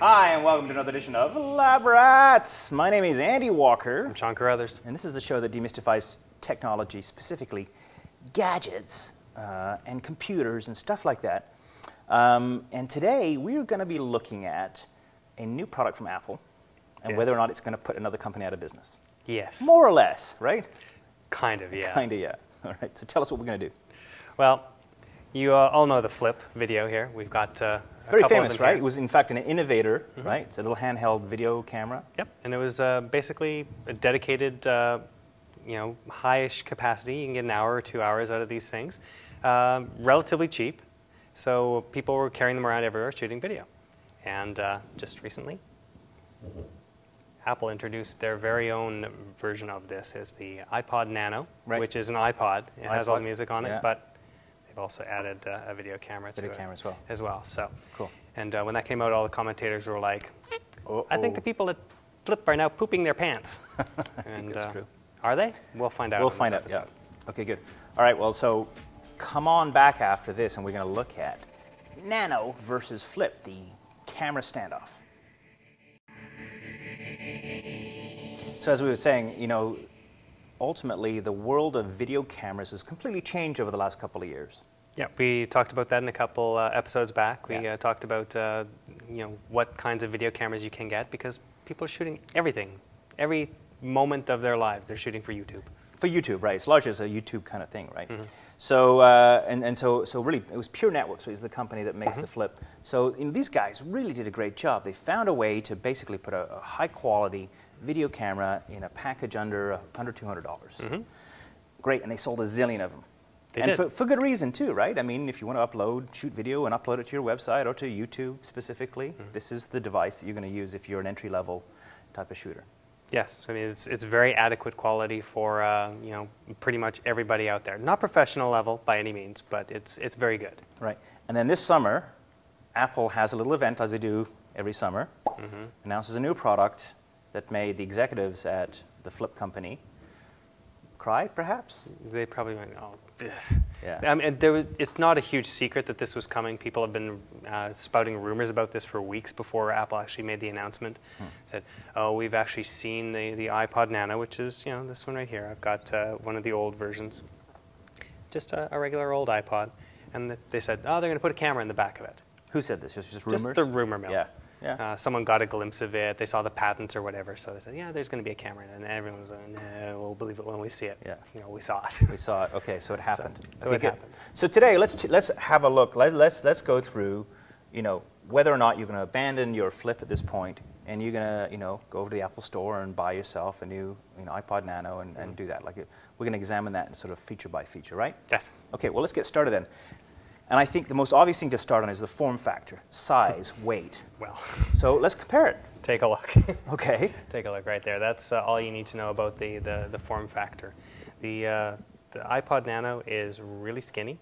Hi, and welcome to another edition of Lab Rats. My name is Andy Walker. I'm Sean Carruthers. And this is a show that demystifies technology, specifically gadgets and computers and stuff like that. And today we're going to be looking at a new product from Apple and whether or not it's going to put another company out of business. Yes. More or less, right? Kind of, yeah. Kind of, yeah. All right, so tell us what we're going to do. Well, you all know the Flip video here. We've got a very couple famous, of them right? here. It was, in fact, an innovator, right? It's a little handheld video camera. Yep, and it was basically a dedicated, high-ish capacity. You can get an hour or 2 hours out of these things. Relatively cheap, so people were carrying them around everywhere shooting video. And just recently, Apple introduced their very own version of this. It's the iPod Nano, which is an iPod. It has all the music on it, but they've also added a video camera to it as well. So cool. And when that came out, all the commentators were like, I think the people at Flip are now pooping their pants. I think that's true. Are they? We'll find out. We'll find out, yeah. Okay, good. All right, well, so come on back after this, and we're going to look at Nano versus Flip, the camera standoff. So as we were saying, you know, ultimately the world of video cameras has completely changed over the last couple of years. Yeah, we talked about that in a couple episodes back. We talked about what kinds of video cameras you can get because people are shooting everything, every moment of their lives. They're shooting for YouTube. For YouTube, right? It's largely as a YouTube kind of thing, right? Mm-hmm. So so really, it was Pure Networks, which is the company that makes the Flip. So these guys really did a great job. They found a way to basically put a high quality video camera in a package under $200. Mm-hmm. Great, and they sold a zillion of them. They did. For good reason too, right? I mean, if you want to shoot video and upload it to your website or to YouTube specifically, this is the device that you're going to use if you're an entry-level type of shooter. Yes, I mean it's very adequate quality for pretty much everybody out there. Not professional level by any means, but it's very good. Right, and then this summer, Apple has a little event, as they do every summer, announces a new product that made the executives at the Flip company cry, perhaps? They probably went, oh, ugh. Yeah. I mean, it's not a huge secret that this was coming. People have been spouting rumors about this for weeks before Apple actually made the announcement. Said, oh, we've actually seen the iPod Nano, which is, this one right here. I've got one of the old versions, just a regular old iPod. And they said, oh, they're going to put a camera in the back of it. Who said this? Just rumors? Just the rumor mill. Yeah. Yeah. Someone got a glimpse of it. They saw the patents or whatever, so they said, "Yeah, there's going to be a camera." And everyone was like, "No, we'll believe it when we see it." Yeah. We saw it. We saw it. Okay, so it happened. So it happened. So today, let's have a look. Let's go through, whether or not you're going to abandon your Flip at this point, and you're going to, go over to the Apple Store and buy yourself a new, iPod Nano and do that. We're going to examine that sort of feature by feature, right? Yes. Okay. Well, let's get started then. And I think the most obvious thing to start on is the form factor, size, weight. Well, so let's compare it. Take a look. Okay. Take a look right there. That's all you need to know about the form factor. The iPod Nano is really skinny,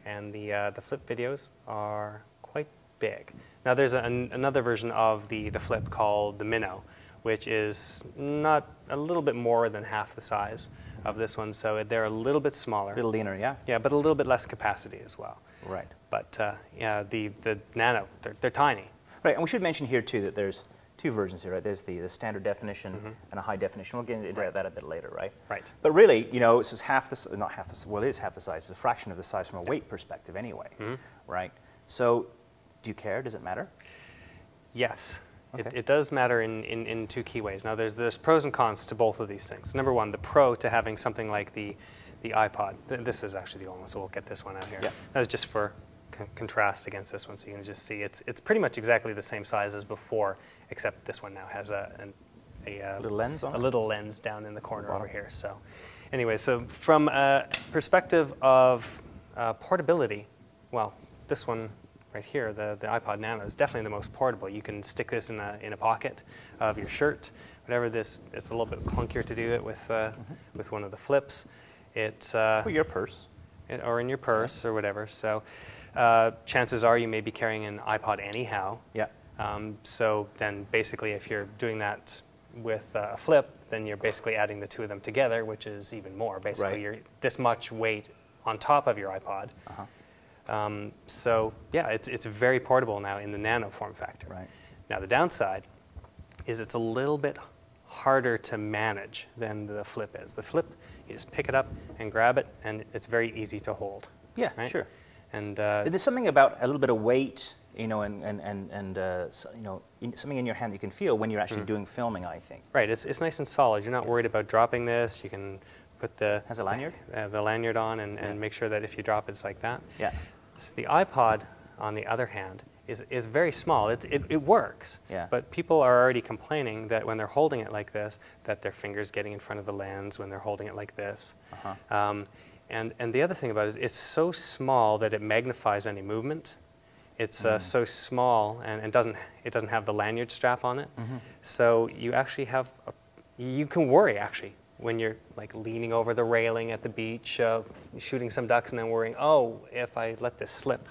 and the Flip videos are quite big. Now there's another version of the Flip called the Minnow, which is a little bit more than half the size of this one, so they're a little bit smaller. A little leaner, yeah? Yeah, but a little bit less capacity as well. Right. But the Nano, they're tiny. Right, and we should mention here too that there's two versions here, right? There's the standard definition and a high definition. We'll get into that a bit later, right? Right. But really, this is not half the, well, it is half the size. It's a fraction of the size from a weight perspective anyway, right? So do you care? Does it matter? Yes. Okay. It does matter in two key ways. Now, there's pros and cons to both of these things. Number one, the pro to having something like the iPod. This is actually the old one, so we'll get this one out here. Yeah. That was just for contrast against this one, so you can just see it's pretty much exactly the same size as before, except this one now has a little lens on it? A little lens down in the corner over here. So, anyway, so from a perspective of portability, well, this one right here, the iPod Nano, is definitely the most portable. You can stick this in a pocket of your shirt, whatever. It's a little bit clunkier to do it with one of the Flips. It's or your purse, or in your purse or whatever. So chances are you may be carrying an iPod anyhow. Yeah. So then basically, if you're doing that with a Flip, then you're basically adding the two of them together, which is even more. Basically, you're this much weight on top of your iPod. So yeah, it's very portable now in the Nano form factor. Right. Now the downside is it's a little bit harder to manage than the flip is. The flip, you just pick it up and grab it, and it's very easy to hold. Yeah, right? sure. And there's something about a little bit of weight, you know, something in your hand that you can feel when you're actually doing filming, I think. right, it's nice and solid. You're not worried about dropping this. You can put the Has a lanyard? The lanyard on and make sure that if you drop it, it's like that. Yeah. So the iPod, on the other hand, is very small. It works, Yeah. but people are already complaining that when they're holding it like this, that their finger's getting in front of the lens when they're holding it like this. Uh-huh. And the other thing about it is it's so small that it magnifies any movement. It's so small and it doesn't have the lanyard strap on it. So you actually have, you can worry actually when you're like leaning over the railing at the beach, shooting some ducks and then worrying, oh, if I let this slip,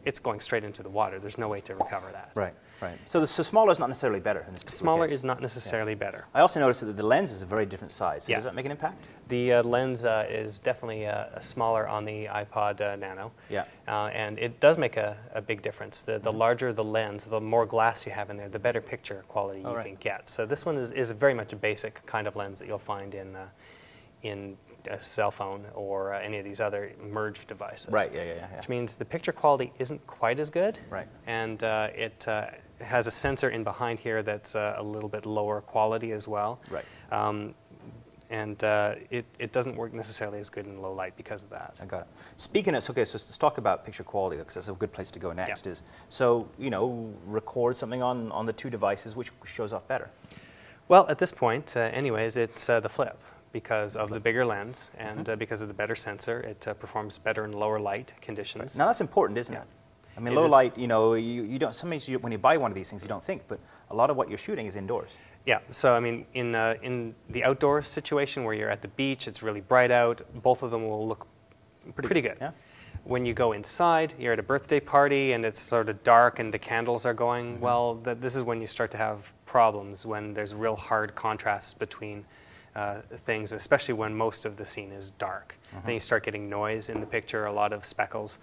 it's going straight into the water. There's no way to recover that. Right, right. So smaller is not necessarily better in this particular Smaller case. is not necessarily better. I also noticed that the lens is a very different size. So Yeah. does that make an impact? The lens is definitely smaller on the iPod Nano. Yeah. And it does make a big difference. The larger the lens, the more glass you have in there, the better picture quality you can get. So this one is very much a basic kind of lens that you'll find in a cell phone or any of these other merged devices. Right, yeah. Which means the picture quality isn't quite as good. Right. And it has a sensor in behind here that's a little bit lower quality as well. Right. And it doesn't work necessarily as good in low light because of that. I got it. Speaking of, okay, so let's talk about picture quality, because that's a good place to go next. Yeah. Is so, you know, record something on the two devices, which shows off better. Well, at this point, anyways, it's the flip because of the bigger lens and because of the better sensor. It performs better in lower light conditions. Now that's important, isn't it? I mean, low light, you know, you don't, sometimes when you buy one of these things, you don't think, but a lot of what you're shooting is indoors. Yeah, so I mean, in the outdoor situation where you're at the beach, it's really bright out, both of them will look pretty good. Yeah. When you go inside, you're at a birthday party and it's sort of dark and the candles are going, well, this is when you start to have problems, when there's real hard contrasts between things, especially when most of the scene is dark. Then you start getting noise in the picture, a lot of speckles,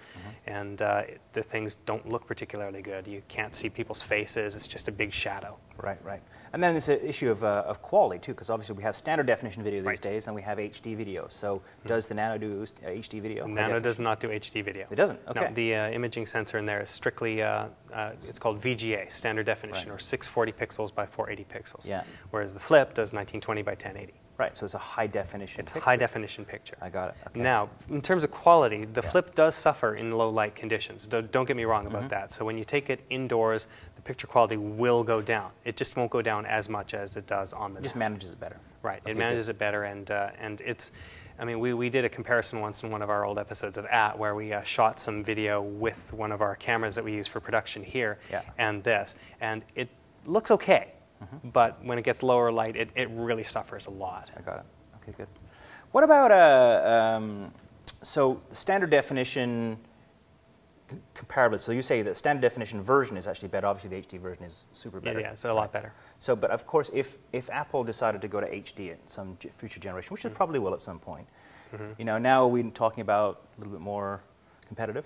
and the things don't look particularly good. You can't see people's faces, it's just a big shadow. Right, right. And then there's an issue of quality too, because obviously we have standard definition video these days, and we have HD video. So does the Nano do HD video? Nano does not do HD video. It doesn't? Okay. No, the imaging sensor in there is strictly, it's called VGA, standard definition, or 640 pixels by 480 pixels. Yeah. Whereas the flip does 1920 by 1080. Right, so it's a high definition It's picture. a high definition picture. I got it. Okay. Now, in terms of quality, the flip does suffer in low light conditions. Don't get me wrong about that. So when you take it indoors, the picture quality will go down. It just won't go down as much as it does on the It just Nano. manages it better. Right, Okay, it manages it better, and it's, I mean, we did a comparison once in one of our old episodes of where we shot some video with one of our cameras that we use for production here, and this, and it looks okay, but when it gets lower light, it really suffers a lot. I got it. Okay, good. What about so standard definition comparable? So you say that standard definition version is actually better. Obviously, the HD version is super better. Yeah, it's a lot better. So, but of course, if Apple decided to go to HD at some future generation, which it probably will at some point, you know, now we're talking about a little bit more competitive.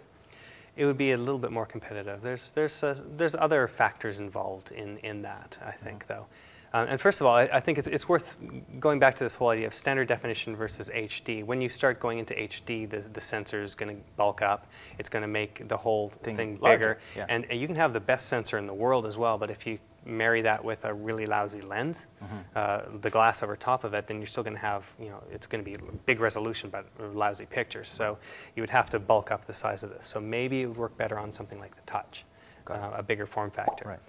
It would be a little bit more competitive. There's other factors involved in that, I think, though. And first of all, I think it's worth going back to this whole idea of standard definition versus HD. When you start going into HD, the sensor is going to bulk up. It's going to make the whole thing bigger. Yeah. And you can have the best sensor in the world as well, but if you marry that with a really lousy lens, the glass over top of it, then you're still going to have, you know, it's going to be big resolution but lousy pictures. So you would have to bulk up the size of this. So maybe it would work better on something like the Touch, a bigger form factor. Right.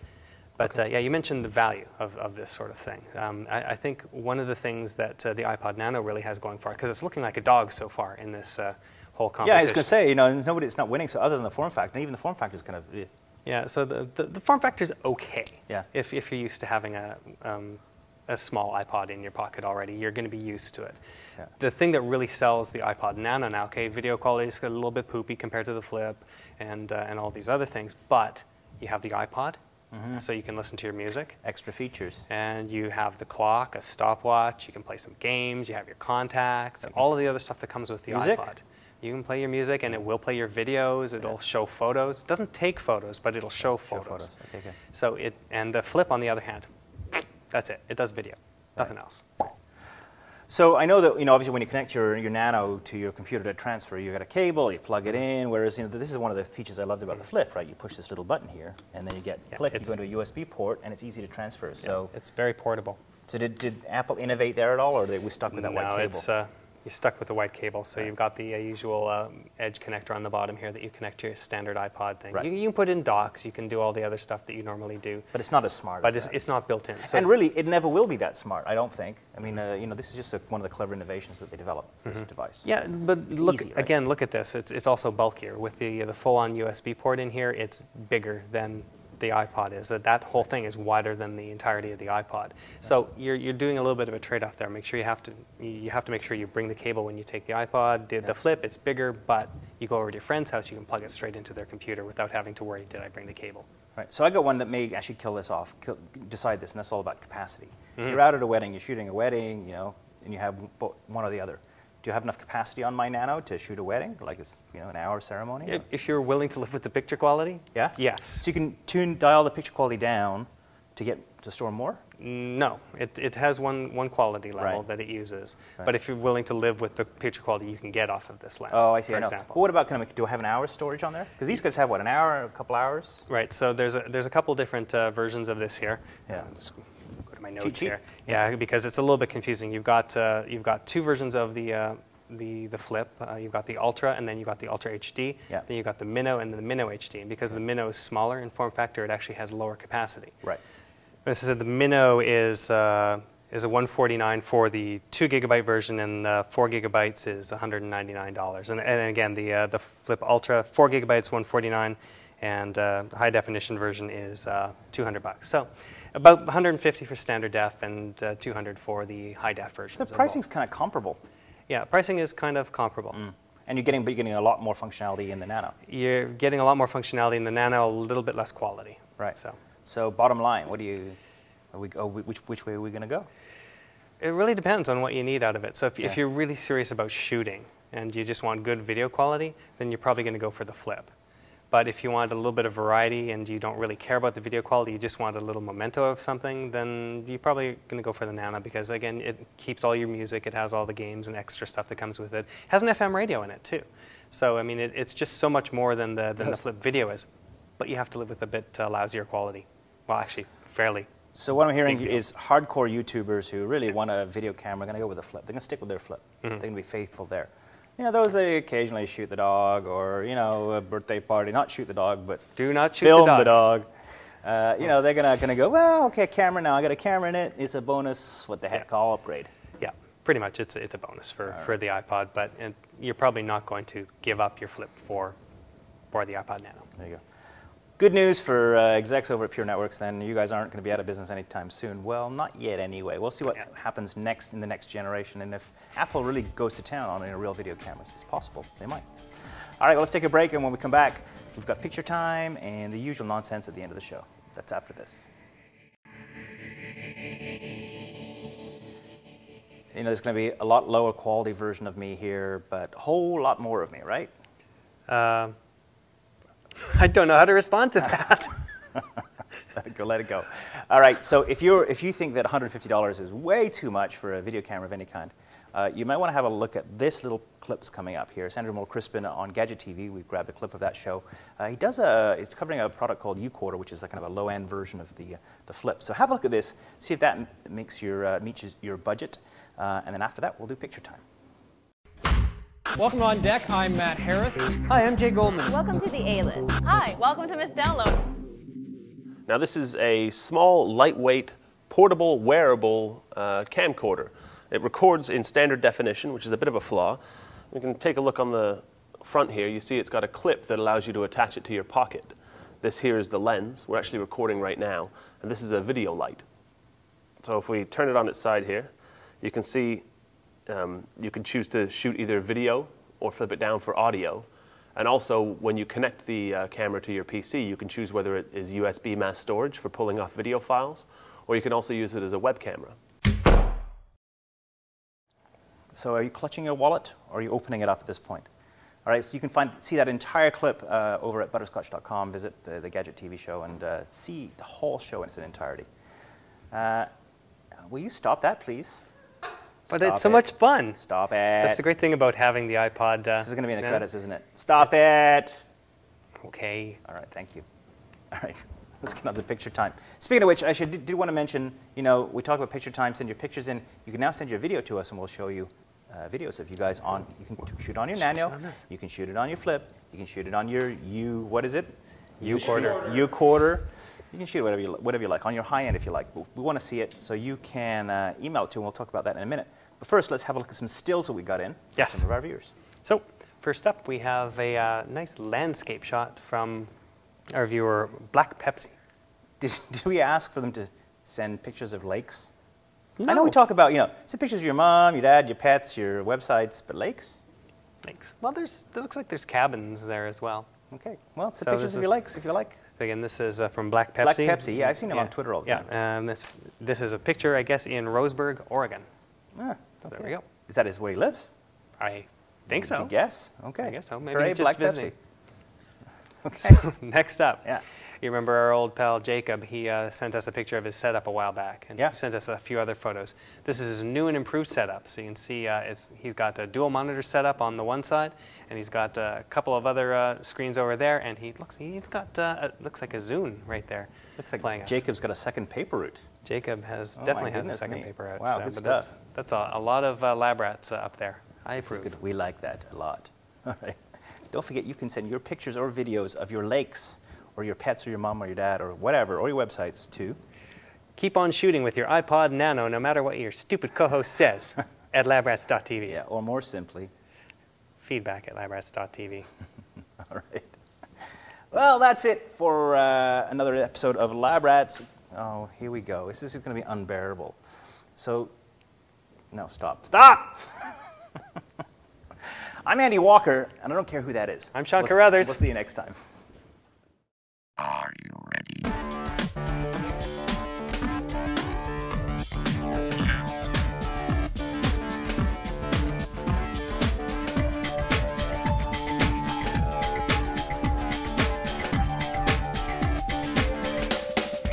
But yeah, you mentioned the value of this sort of thing. I think one of the things that the iPod Nano really has going for it, because it's looking like a dog so far in this whole competition. Yeah, I was going to say, you know, it's not winning, so other than the form factor, and even the form factor is kind of... Yeah, so the form factor is okay. Yeah. If you're used to having a small iPod in your pocket already, you're going to be used to it. Yeah. The thing that really sells the iPod Nano now, okay, video quality is a little bit poopy compared to the Flip and all these other things, but you have the iPod, so you can listen to your music. Extra features. And you have the clock, a stopwatch, you can play some games, you have your contacts, all of the other stuff that comes with the Music? iPod. You can play your music, and it will play your videos. It'll show photos. It doesn't take photos, but it'll show photos. Okay, good. So and the Flip, on the other hand, that's it. It does video, nothing else. So I know that, obviously when you connect your Nano to your computer to transfer, you got a cable, you plug it in, whereas, this is one of the features I loved about the Flip, right? You push this little button here, and then you get click, you go into a USB port, and it's easy to transfer. So it's very portable. So did Apple innovate there at all, or were we stuck with that white cable? No, you're stuck with the white cable. So you've got the usual edge connector on the bottom here that you connect to your standard iPod thing. Right. You can put in docks. You can do all the other stuff that you normally do. But it's not as smart. But it's not built in. So and really, it never will be that smart, I don't think. I mean, this is just one of the clever innovations that they developed for this device. Yeah, but it's look easy, right? again. Look at this. It's also bulkier with the full-on USB port in here. It's bigger than the iPod is. That whole thing is wider than the entirety of the iPod. So you're doing a little bit of a trade-off there. Make sure you have to make sure you bring the cable when you take the iPod. The Flip, it's bigger, but you go over to your friend's house, you can plug it straight into their computer without having to worry, did I bring the cable? Right. So I got one that may actually kill this off, decide this, and that's all about capacity. You're out at a wedding, you're shooting a wedding, and you have one or the other. Do you have enough capacity on my Nano to shoot a wedding, like it's an hour ceremony? If you're willing to live with the picture quality, yeah, yes. So you can dial the picture quality down to store more. No, it has one quality level that it uses. Right. But if you're willing to live with the picture quality you can get off of this lens, I see. For example. But what about do I have an hour's storage on there? Because these guys have what, an hour, a couple hours? Right. So there's a couple different versions of this here. Yeah. Just go to my notes here. Yeah, because it's a little bit confusing. You've got two versions of the Flip. You've got the Ultra, and then you've got the Ultra HD. Yeah. Then you've got the Minnow and the Minnow HD. And because the Minnow is smaller in form factor, it actually has lower capacity. Right. This is the Minnow is a 149 for the 2 gigabyte version, and 4 gigabytes is $199. And again, the Flip Ultra 4 gigabytes 149, and the high definition version is $200. So about 150 for standard def and 200 for the high def version. The pricing's kind of comparable. Yeah, pricing is kind of comparable. And you're getting a lot more functionality in the Nano. You're getting a lot more functionality in the Nano, a little bit less quality. Right. So bottom line, which way are we going to go? It really depends on what you need out of it. So if you're really serious about shooting and you just want good video quality, then you're probably going to go for the Flip. But if you want a little bit of variety and you don't really care about the video quality, you just want a little memento of something, then you're probably going to go for the Nano because, again, it keeps all your music, it has all the games and extra stuff that comes with it. It has an FM radio in it, too. So, I mean, it's just so much more than the Flip video is. But you have to live with a bit lousier quality. Well, actually, fairly. So what I'm hearing is hardcore YouTubers who really want a video camera are going to go with a Flip. They're going to stick with their Flip. They're going to be faithful there. Those that occasionally shoot the dog, or a birthday party, not shoot the dog, but do not shoot film the dog. They're gonna go, well, okay, camera now. I got a camera in it. It's a bonus. What the heck? I'll upgrade. Yeah, pretty much. It's a bonus for the iPod, but you're probably not going to give up your Flip for the iPod Nano. There you go. Good news for execs over at Pure Networks, then. You guys aren't going to be out of business anytime soon. Well, not yet anyway. We'll see what happens next in the next generation. And if Apple really goes to town on real video cameras, it's possible. They might. All right, well, let's take a break. And when we come back, we've got picture time and the usual nonsense at the end of the show. That's after this. There's going to be a lot lower quality version of me here, but a whole lot more of me, right? I don't know how to respond to that. Let it go. All right, so if you think that $150 is way too much for a video camera of any kind, you might want to have a look at this little clips coming up here. It's Andrew Moore-Crispin on Gadget TV. We grabbed a clip of that show. He's covering a product called U-Quarter, which is a kind of a low-end version of the Flip. So have a look at this, see if that meets your budget, and then after that, we'll do picture time. Welcome on deck. I'm Matt Harris. Hi, I'm Jay Goldman. Welcome to the A-List. Hi, welcome to Miss Download. Now this is a small, lightweight, portable, wearable camcorder. It records in standard definition, which is a bit of a flaw. We can take a look on the front here. You see it's got a clip that allows you to attach it to your pocket. This here is the lens. We're actually recording right now. And this is a video light. So if we turn it on its side here, you can see you can choose to shoot either video or flip it down for audio. And also, when you connect the camera to your PC, you can choose whether it is USB mass storage for pulling off video files, or you can also use it as a web camera. So are you clutching your wallet, or are you opening it up at this point? All right, so you can see that entire clip over at butterscotch.com. Visit the Gadget TV show and see the whole show in its entirety. Will you stop that, please? But it's so much fun. Stop it. That's the great thing about having the iPod. This is going to be in the credits, isn't it? Stop it. Okay. All right, thank you. All right, let's get on to picture time. Speaking of which, I did want to mention, you know, we talk about picture time, send your pictures in. You can now send your video to us, and we'll show you videos of you guys on. You can shoot on your Nano. You can shoot it on your Flip. You can shoot it on your what is it? U-quarter. You can shoot whatever you like, on your high end if you like. We want to see it, so you can email it to, and we'll talk about that in a minute. But first, let's have a look at some stills that we got in from some of our viewers. So first up, we have a nice landscape shot from our viewer, Black Pepsi. Did we ask for them to send pictures of lakes? No. I know we talk about, you know, send pictures of your mom, your dad, your pets, your websites, but lakes? Lakes. Well, it looks like there's cabins there as well. Okay. Well, send pictures of your lakes if you like. Again, this is from Black Pepsi. Black Pepsi, yeah, I've seen them on Twitter all the time. Yeah, this is a picture, I guess, in Roseburg, Oregon. Ah, okay. There we go. Is that where he lives? I think so. Did you guess? Okay. I guess so. Maybe Hooray, he's just Black visiting. Pepsi. Okay. Next up. Yeah. You remember our old pal Jacob? He sent us a picture of his setup a while back, and he sent us a few other photos. This is his new and improved setup. So you can see he's got a dual monitor setup on the one side, and he's got a couple of other screens over there, and he's got looks like a Zune right there. Looks like playing Jacob's got a second paper route. Jacob definitely has a second paper out. Wow, good stuff. That's a lot of lab rats up there. I approve. Good. We like that a lot. All right. Don't forget, you can send your pictures or videos of your lakes, or your pets, or your mom, or your dad, or whatever, or your websites to. Keep on shooting with your iPod Nano, no matter what your stupid co-host says, at labrats.tv. Yeah, or more simply, feedback at labrats.tv. All right. Well, that's it for another episode of Lab Rats. Oh, here we go. This is going to be unbearable. So, no, stop. Stop! I'm Andy Walker, and I don't care who that is. I'm Sean Carruthers. We'll see you next time. Are you ready?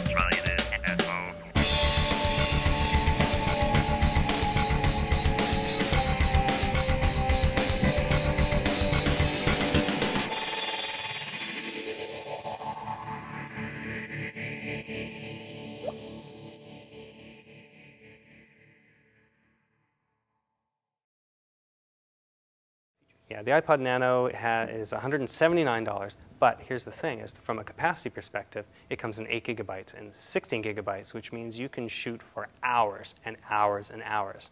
Try this at home. Yeah, the iPod Nano is $179, but here's the thing, is from a capacity perspective, it comes in 8 gigabytes and 16 gigabytes, which means you can shoot for hours and hours and hours.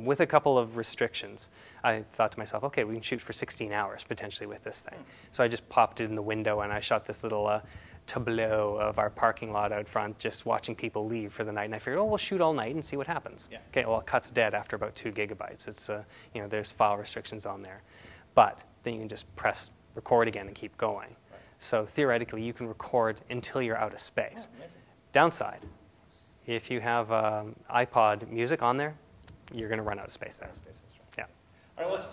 With a couple of restrictions. I thought to myself, okay, we can shoot for 16 hours potentially with this thing. So I just popped it in the window and I shot this little tableau of our parking lot out front, just watching people leave for the night. And I figured, oh, we'll shoot all night and see what happens. Yeah. Okay, well, it cuts dead after about 2 gigabytes. It's, you know, there's file restrictions on there. But then you can just press record again and keep going. Right. So theoretically, you can record until you're out of space. Oh, downside, if you have iPod music on there, you're going to run out of space there. Yeah. All right, let's